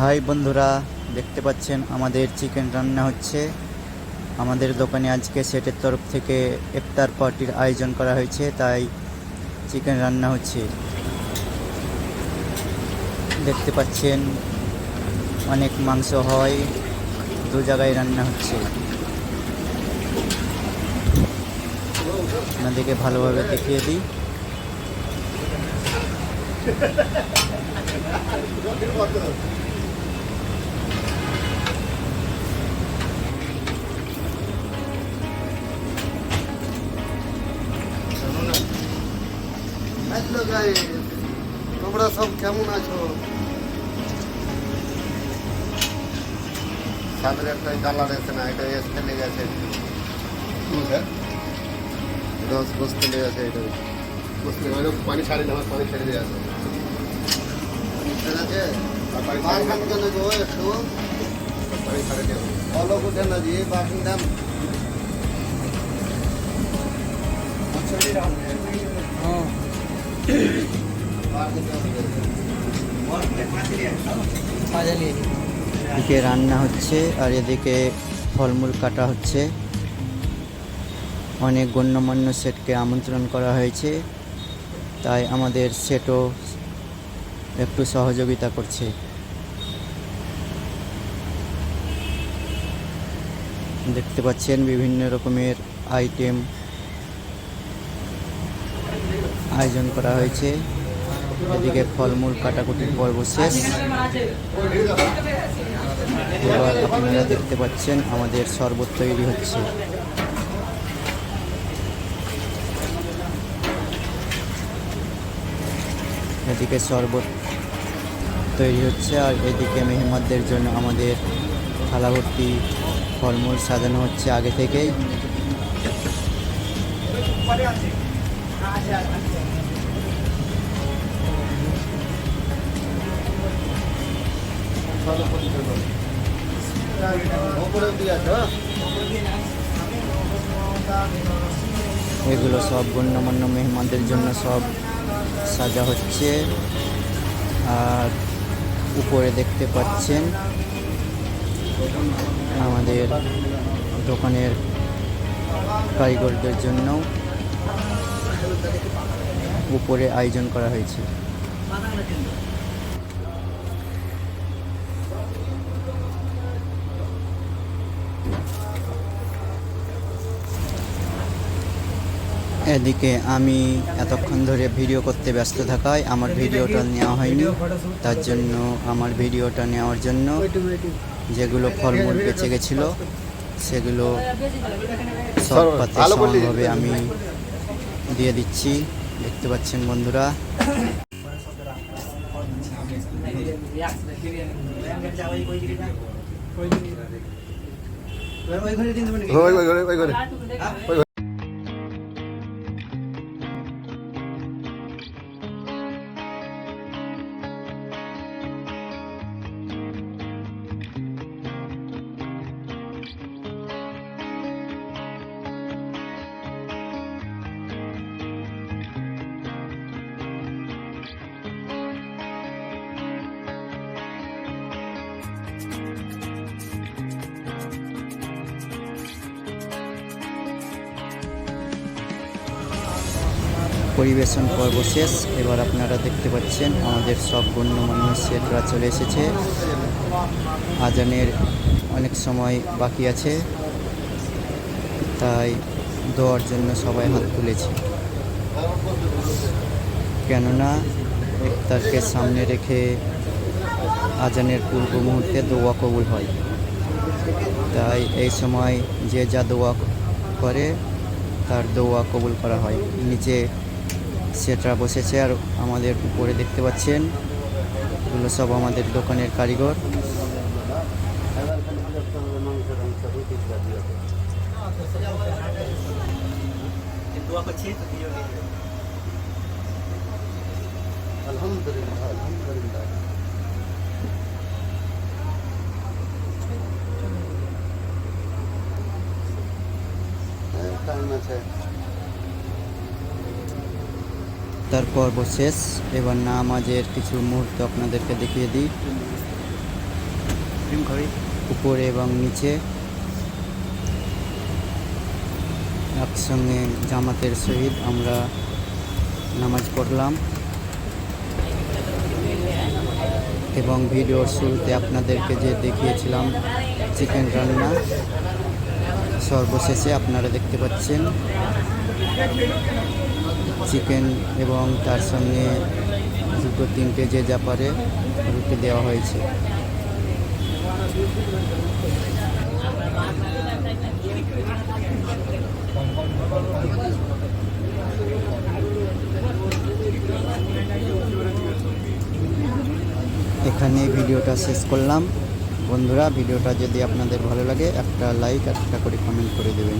High বন্ধুরা, দেখতে পাচ্ছেন আমাদের চিকেন রান্না হচ্ছে। আমাদের দোকানে আজকে সেটের তরফ থেকে ইফতার পার্টির আয়োজন করা হয়েছে, তাই চিকেন রান্না হচ্ছে। দেখতে পাচ্ছেন অনেক মাংস হয়, দু জায়গায় রান্না হচ্ছে। আপনাদেরকে ভালোভাবে দেখিয়ে দিই। হ্যালো গাইস, তোমরা সব কেমন আছো? সাদের একটা কালার আছে না, এটা এসে লেগে আছে। রস বসতে লেগে আছে, এটা বসতে মানে পানি ছাড়ে না, পানি ছেড়ে দেওয়া আছে। ঠিক আছে, পানি খান কেন গো? একটু পানি ছাড়ে দেওয়া ভালো উঠে না দিয়ে বাসন দাম এদিকে রান্না হচ্ছে আর এদিকে ফলমূল কাটা হচ্ছে। অনেক গণ্যমান্য সেটকে আমন্ত্রণ করা হয়েছে, তাই আমাদের সেটও একটু সহযোগিতা করছে। দেখতে পাচ্ছেন বিভিন্ন রকমের আইটেম আয়োজন করা হয়েছে। এদিকে ফলমূল কাটাকুটির পর্ব শেষ। এবার আপনারা দেখতে পাচ্ছেন আমাদের শরবত তৈরি হচ্ছে। এদিকে শরবত তৈরি হচ্ছে আর এদিকে মেহমানদের জন্য আমাদের থালা ভর্তি ফলমূল সাজানো হচ্ছে আগে থেকেই। এগুলো সব গণ্যমান্য মেহমানদের জন্য সব সাজা হচ্ছে। আর উপরে দেখতে পাচ্ছেন আমাদের দোকানের কারিগরদের জন্য উপরে আয়োজন করা হয়েছে। এদিকে আমি এতক্ষণ ধরে ভিডিও করতে ব্যস্ত থাকায় আমার ভিডিওটা নেওয়া হয়নি। তার জন্য আমার ভিডিওটা নেওয়ার জন্য যেগুলো ফলমূল বেঁচে গেছিলো সেগুলো সব পাতে সমানভাবে আমি দিয়ে দিচ্ছি। দেখতে পাচ্ছেন বন্ধুরা। পরিবেশন পর্ব শেষ। এবার আপনারা দেখতে পাচ্ছেন আমাদের সব গণ্যমান্য সেটরা চলে এসেছে। আজানের অনেক সময় বাকি আছে, তাই দোয়ার জন্য সবাই হাত তুলেছে। কেননা ইফতারকে সামনে রেখে আজানের পূর্ব মুহূর্তে দোয়া কবুল হয়, তাই এই সময় যে যা দোয়া করে তার দোয়া কবুল করা হয়। নিচে সেটরা বসেছে আর আমাদের উপরে দেখতে পাচ্ছেন এগুলো সব আমাদের দোকানের কারিগর। আলহামদুলিল্লাহ, আলহামদুলিল্লাহ। টাইম আছে। তারপর শেষ। এবার নামাজের কিছু মুহূর্ত আপনাদেরকে দেখিয়ে দিই। উপরে এবং নিচে একসঙ্গে জামাতের সহিত আমরা নামাজ পড়লাম এবং ভিডিওর শুরুতে আপনাদেরকে যে দেখিয়েছিলাম চিকেন রান্না, সর্বশেষে আপনারা দেখতে পাচ্ছেন চিকেন এবং তার সঙ্গে 2-3টে যে যা পারে রুটি দেওয়া হয়েছে। এখানে ভিডিওটা শেষ করলাম। বন্ধুরা, ভিডিওটা যদি আপনাদের ভালো লাগে একটা লাইক আর একটা করে কমেন্ট করে দেবেন।